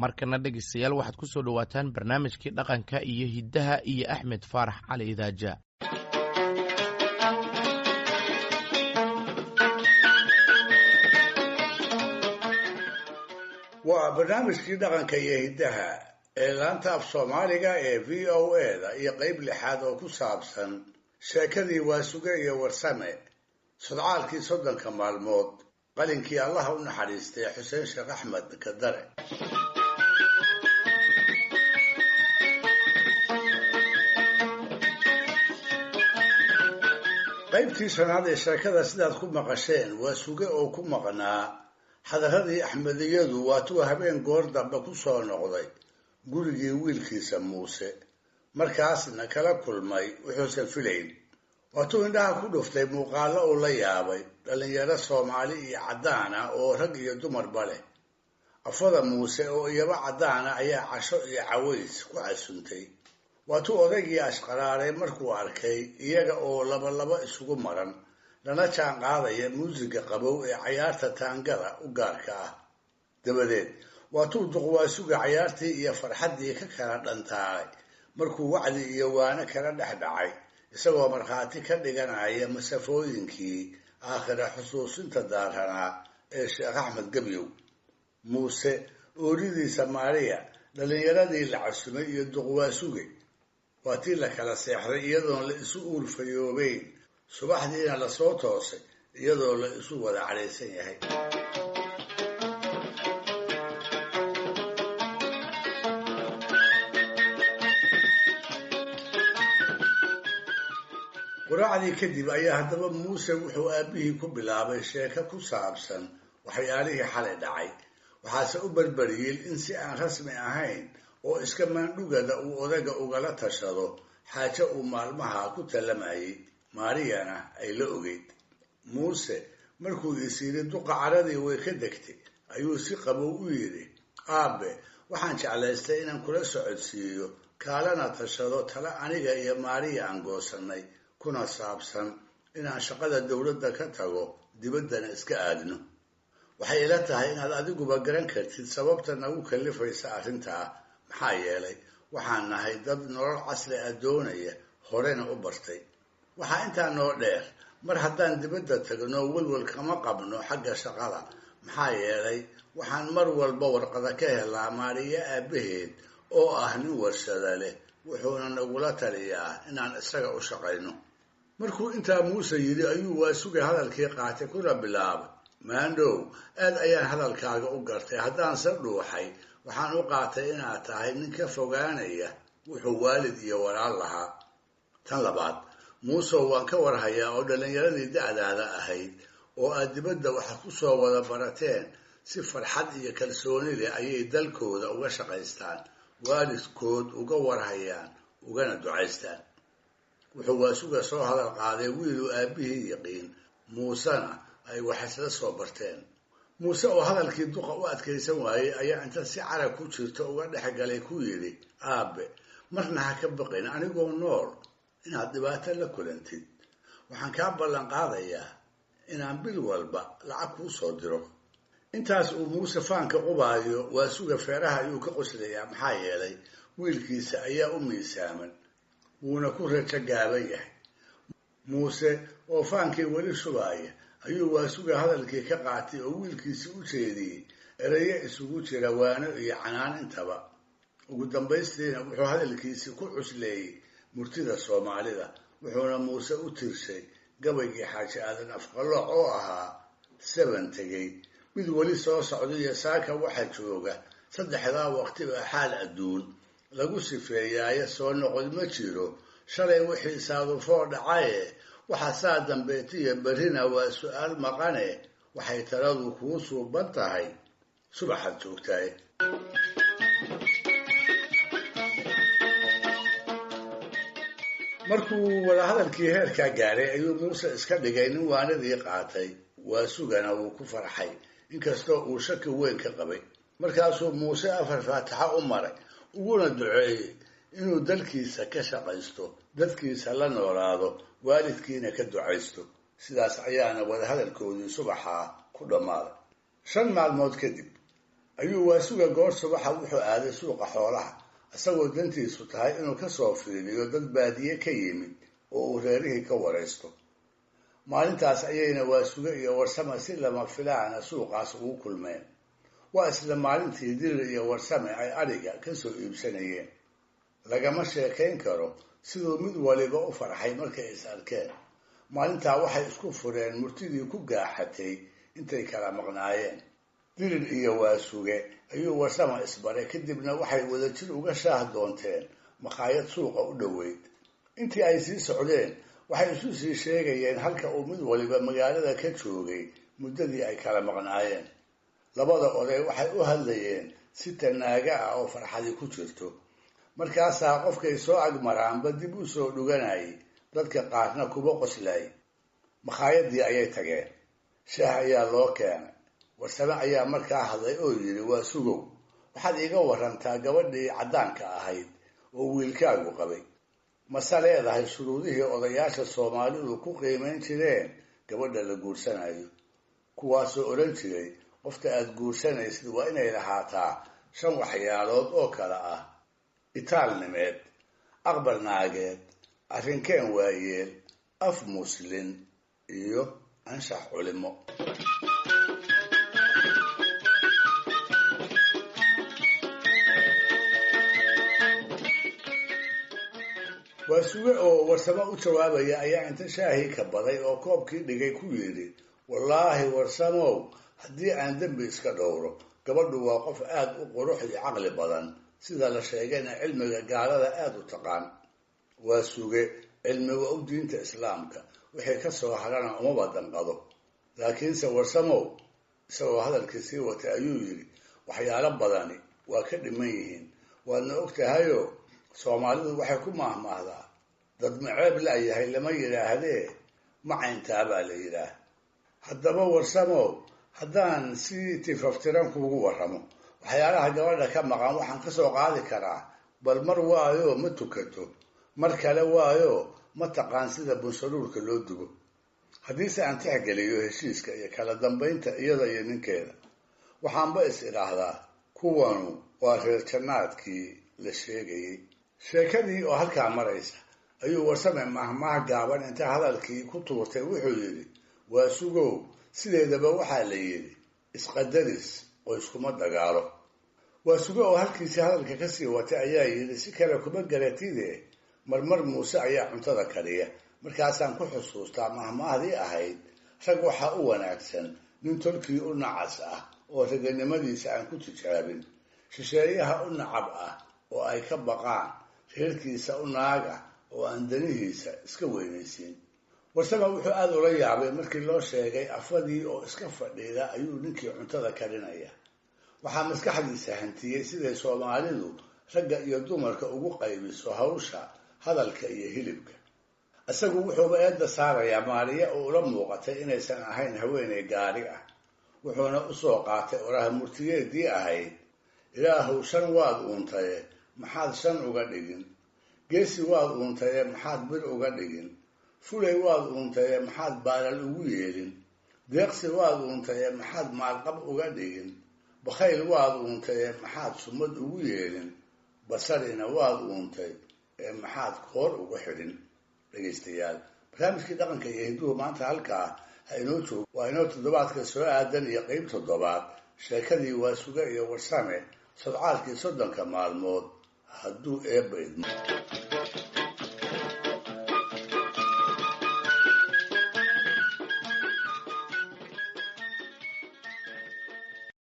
markana dhegaystayaal waxaad ku soo dhowaataan barnaamijkii dhaqanka iyo hiddaha iyo Axmed Faarax Cali Idaaja. waa barnaamijkii dhaqanka iyo hiddaha ee laanta af Soomaaliga ee VOA-da iyo qayb lixaad oo ku saabsan sheekadii Waasuge iyo Warsame sodcaalkii 30 maalmood qalinkii Allah u naxariistay Xuseen Sheekh Axmed Kadare. qaybtii shanaad ee sheekada sidaad ku maqasheen Waasuge oo ku maqnaa xadaradii Axmediyadu waatuu habeen goor dambe ku soo noqday gurigii wiilkiisa Muuse markaasna kala kulmay wuxuusan filayn. waatuu indhaha ku dhuftay muuqaalo uu la yaabay dhalinyaro Soomaali iyo caddaan ah oo rag iyo dumarba leh. afada Muuse oo iyaba caddaan ah ayaa casho iyo caways ku casuntay. waatuu odaygii ashqaraaray markuu arkay iyaga oo laba isugu maran lana jaan qaadaya muusiga qabow ee cayaarta taangada u gaarka ah. dabadeed waatuu Waasuge cayaartii iyo farxaddii ka kala dhantaalay markuu wacdi iyo waana kala dhex dhacay isagoo markhaati ka dhiganaya masafooyinkii aakhira xusuusinta daaranaa ee Sheekh Axmed Gebyow. Muuse ooridiisa Maariya dhalinyaradii la casumay iyo Waasuge waatii la kala seexday iyadoon la isu uurfayoobeyn subaxdiina la soo toosay iyadoo la isu wada cadhaysan yahay. quraacdii kadib ayaa haddaba Muuse wuxuu aabihii ku bilaabay sheeko ku saabsan waxyaalihii xalay dhacay. waxaase u barbariyey in si aan rasmi ahayn oo iska maandhugada uu odaga ugala tashado xaajo uu maalmaha ku talamayay Maariyana ay la ogeyd. Muuse markuu isiiri duqa caradii way ka degtay ayuu si qabow u yidhi, aabe waxaan jeclaystay inaan kula socodsiiyo kaalana tashado tala aniga iyo Maariya aan goosanay kuna saabsan inaan shaqada dowladda ka tago dibaddana iska aadno. waxay ila tahay inaad adiguba garan kartid sababta nagu kallifaysa arrintaa. maxaa yeelay waxaan nahay dad nolol casri ah doonaya horena u bartay. waxaa intaa noo dheer mar haddaan dibadda tagno walwal kama qabno xagga shaqada. maxaa yeelay waxaan mar walba warqada ka helaa Maariya aabaheed oo ah nin warshada leh wuxuuna nagula taliyaa inaan isaga u shaqayno. markuu intaa Muuse yidhi ayuu Waasuge hadalkii qaatay kuna bilaabay, maandhow aad ayaan hadalkaaga u gartay. haddaan se dhuuxay waxaan u qaatay inaad tahay nin ka fogaanaya wuxuu waalid iyo walaal lahaa. tan labaad Muuse waan ka warhayaa oo dhalinyaradii da'daada ahayd oo aad dibadda waxa ku soo wada barateen si farxad iyo kalsooni leh ayay dalkooda uga shaqaystaan, waalidkood uga warhayaan, ugana ducaystaan. wuxuu Waasuge soo hadal qaaday wiiluu aabihii yaqiin Muusena ay wax isla soo barteen. Muuse oo hadalkii duqa u adkaysan waayey ayaa inta si carab ku jirto uga dhexgalay ku yidhi, aabe marna ha ka baqin anigoo nool inaad dhibaato la kulantid. waxaan kaa ballan qaadayaa inaan bil walba lacag kuu soo diro. intaas uu Muuse faanka qubaayo Waasuge feeraha ayuu ka qoslayaa. maxaa yeelay wiilkiisa ayaa u miisaaman wuuna ku rajo gaaban yahay. Muuse oo faankii weli shubaaya ayuu Waasuge hadalkii ka qaatay oo wiilkiisii u jeediyey erayo isugu jira waano iyo canaan intaba. ugu dambaystiina wuxuu hadalkiisii ku cusleeyey murtida Soomaalida wuxuuna Muuse u tirshay gabaygii Xaaji Aadan Afqalooc oo ahaa 7 tegey mid weli soo socday saaka waxa jooga saddexdaa waqtiba xaal adduun lagu sifeeyay soo noqod ma jiro. shalay wixii saadufoo dhacay waxa saa dambeetiya barina waa su'aal maqane waxay taladu kuu suuban tahay subaxaad joogtay. markuu wada hadalkii heerka gaaray ayuu Muuse iska dhigay nin waanadii qaatay. Waasugana wuu ku farxay inkastoo uu shaki weyn ka qabay. markaasuu Muuse afar faataxa u maray uguna duceeyey inuu dalkiisa ka shaqaysto, dadkiisa la noolaado, waalidkiina ka ducaysto. sidaas ayaana wada hadalkoodii subaxa ku dhamaaday. 5 maalmood kadib ayuu waasuga goor subaxa wuxuu aaday suuqa xoolaha isagoo dantiisu tahay inuu kasoo fiiriyo dad baadiye ka yimid oo uu reerihii ka waraysto. maalintaas ayayna waasuge iyo warsame si lama filaana suuqaas ugu kulmeen. waa isla maalintii dirir iyo warsame ay adhiga kasoo iibsanayeen. lagama sheekayn karo siduu mid waliba u farxay markay is arkeen. maalintaa waxay isku fureen murtidii ku gaaxatay intay kala maqnaayeen. dirir iyo waasuge ayuu warsame isbaray, kadibna waxay wadajir uga shaah doonteen maqaayad suuqa u dhoweyd. intii ay sii socdeen waxay isu sii sheegayeen halka uu mid waliba magaalada ka joogay muddadii ay kala maqnaayeen. labada oday waxay u hadlayeen si tanaaga ah oo farxadi ku jirto. markaasaa qofkay soo agmaraanba dib u soo dhuganayay, dadka qaarna kuba qoslay. makhaayadii ayay tageen. shaah ayaa loo keenay. warsame ayaa markaa hadlay oo yidhi, waa sugow, waxaad iiga warantaa gabadhii caddaanka ahayd oo wiilkaagu qabay. mase leedahay shuruudihii odayaasha soomaalidu ku qiimayn jireen gabadha la guursanayo, kuwaasoo odhan jiray qofta aad guursanaysid waa inay lahaataa 5 waxyaalood oo kale ah: itaalnimeed, aqbal naageed, arrinkeen waayeel, af muslin iyo anshax culimo. waasuge oo warsame u jawaabaya ayaa inta shaahii ka baday oo koobkii dhigay ku yidhi, wallaahi warsamow, haddii aan dembi iska dhowro, gabadhu waa qof aad u qurux iyo caqli badan, sida la sheegayna cilmiga gaalada aad u taqaan. waasuge cilmiga u diinta islaamka wixii ka soo harana umaba danqado. laakiinse warsamow, isagoo hadalkii sii watay ayuu yidhi, waxyaalo badani waa ka dhiman yihiin. waadna og tahayo soomaalidu waxay ku mahmaahdaa, dad maceeb la'yahay lama yidhaahdee macayntaa baa la yidhaah. haddaba warsamow, haddaan si tifaftiran kuugu warramo waxyaalaha gabadha ka maqan, waxaan ka soo qaadi karaa, bal mar waayo ma tukato, mar kale waayo ma taqaan sida bunsaruurka loo dugo. haddiise aan tixgeliyo heshiiska iyo kala dambaynta iyada iyo ninkeeda, waxaanba is idhaahdaa kuwanu waa reer jannaadkii la sheegayay. sheekadii oo halkaa maraysa ayuu warsame mahmaah gaaban inta hadalkii ku tuurtay wuxuu yidhi, waa sugow, sideedaba waxaa la yidhi isqadaris oo iskuma dagaalo. waa sugo oo halkiisii hadalka kasii watay ayaa yidhi, si kale kuma garatide, marmar muuse ayaa cuntada kariya. markaasaan ku xusuustaa mahmaahdii ahayd, rag waxaa u wanaagsan nin tolkii u nacas ah oo raganimadiisa aan ku tijaabin, shisheeyaha u nacab ah oo ay ka baqaan, reerkiisa u naaga oo aan danihiisa iska weynaysiin. warsame wuxuu aada ula yaabay markii loo sheegay afadii oo iska fadhiida ayuu ninkii cuntada karinaya. waxaa maskaxdiisa hantiyey siday soomaalidu ragga iyo dumarka ugu qaybiso hawsha hadalka iyo hilibka. isagu wuxuuba eedda saarayaa maariya oo ula muuqatay inaysan ahayn haweeney gaari ah. wuxuuna usoo qaatay oraha murtigeedii ahayd, ilaahow 5 waad uuntaye maxaad 5 uga dhigin? geesi waad uuntaye maxaad bir uga dhigin? fulay waad uuntaye maxaad baalal ugu yeelin? deeqsi waad uuntaye maxaad maalqab uga dhigin? bakhayl waad uuntaye maxaad sumad ugu yeelin? basarina waad uuntay ee maxaad koor ugu xidhin? dhegaystayaal, barnaamijkii dhaqanka iyo hidduhu maanta halkaa ha inoo joogo. waa inoo toddobaadka soo aadan iyo qeyb 7 sheekadii waasuge iyo warsame sodcaalkii 30 maalmood hadduu eebba idmo.